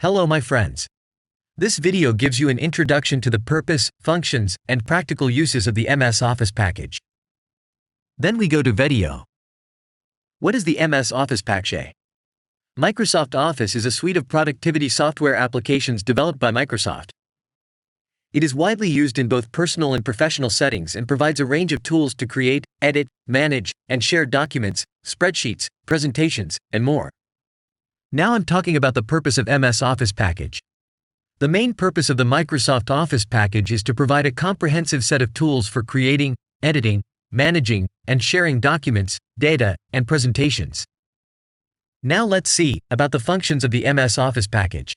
Hello my friends. This video gives you an introduction to the purpose, functions, and practical uses of the MS Office package. Then we go to video. What is the MS Office package? Microsoft Office is a suite of productivity software applications developed by Microsoft. It is widely used in both personal and professional settings and provides a range of tools to create, edit, manage, and share documents, spreadsheets, presentations, and more. Now I'm talking about the purpose of MS Office package. The main purpose of the Microsoft Office package is to provide a comprehensive set of tools for creating, editing, managing, and sharing documents, data, and presentations. Now let's see about the functions of the MS Office package.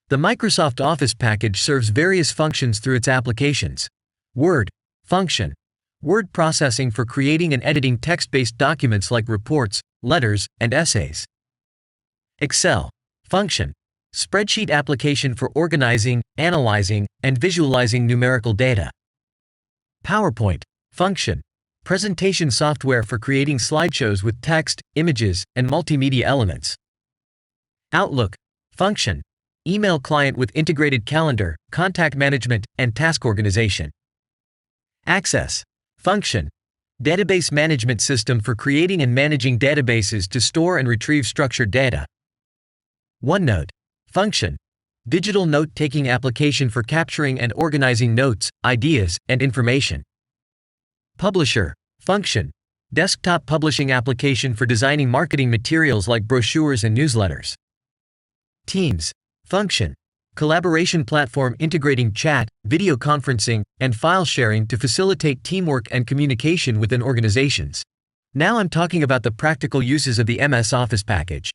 The Microsoft Office package serves various functions through its applications. Word function. Word processing for creating and editing text-based documents like reports, letters, and essays. Excel function. Spreadsheet application for organizing, analyzing, and visualizing numerical data. PowerPoint function. Presentation software for creating slideshows with text, images, and multimedia elements. Outlook function. Email client with integrated calendar, contact management, and task organization. Access function. Database management system for creating and managing databases to store and retrieve structured data. OneNote function. Digital note-taking application for capturing and organizing notes, ideas, and information. Publisher function. Desktop publishing application for designing marketing materials like brochures and newsletters. Teams function. Collaboration platform integrating chat, video conferencing, and file sharing to facilitate teamwork and communication within organizations. Now I'm talking about the practical uses of the MS Office package.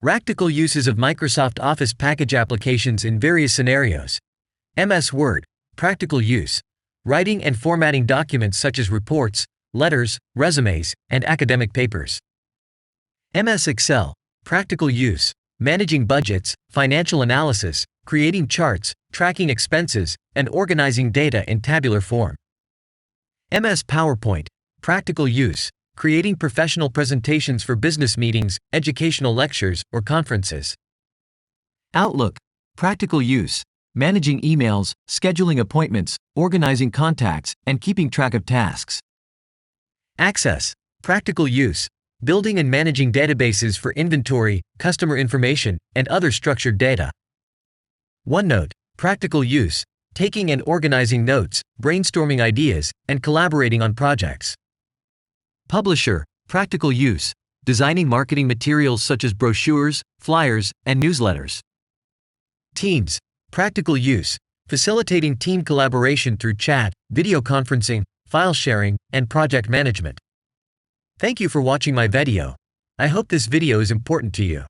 Practical uses of Microsoft Office package applications in various scenarios. MS Word, practical use. Writing and formatting documents such as reports, letters, resumes, and academic papers. MS Excel, practical use. Managing budgets, financial analysis, creating charts, tracking expenses, and organizing data in tabular form. MS PowerPoint, practical use. Creating professional presentations for business meetings, educational lectures, or conferences. Outlook, practical use. Managing emails, scheduling appointments, organizing contacts, and keeping track of tasks. Access, practical use. Building and managing databases for inventory, customer information, and other structured data. OneNote, practical use. Taking and organizing notes, brainstorming ideas, and collaborating on projects. Publisher, practical use. Designing marketing materials such as brochures, flyers, and newsletters. Teams, practical use. Facilitating team collaboration through chat, video conferencing, file sharing, and project management. Thank you for watching my video. I hope this video is important to you.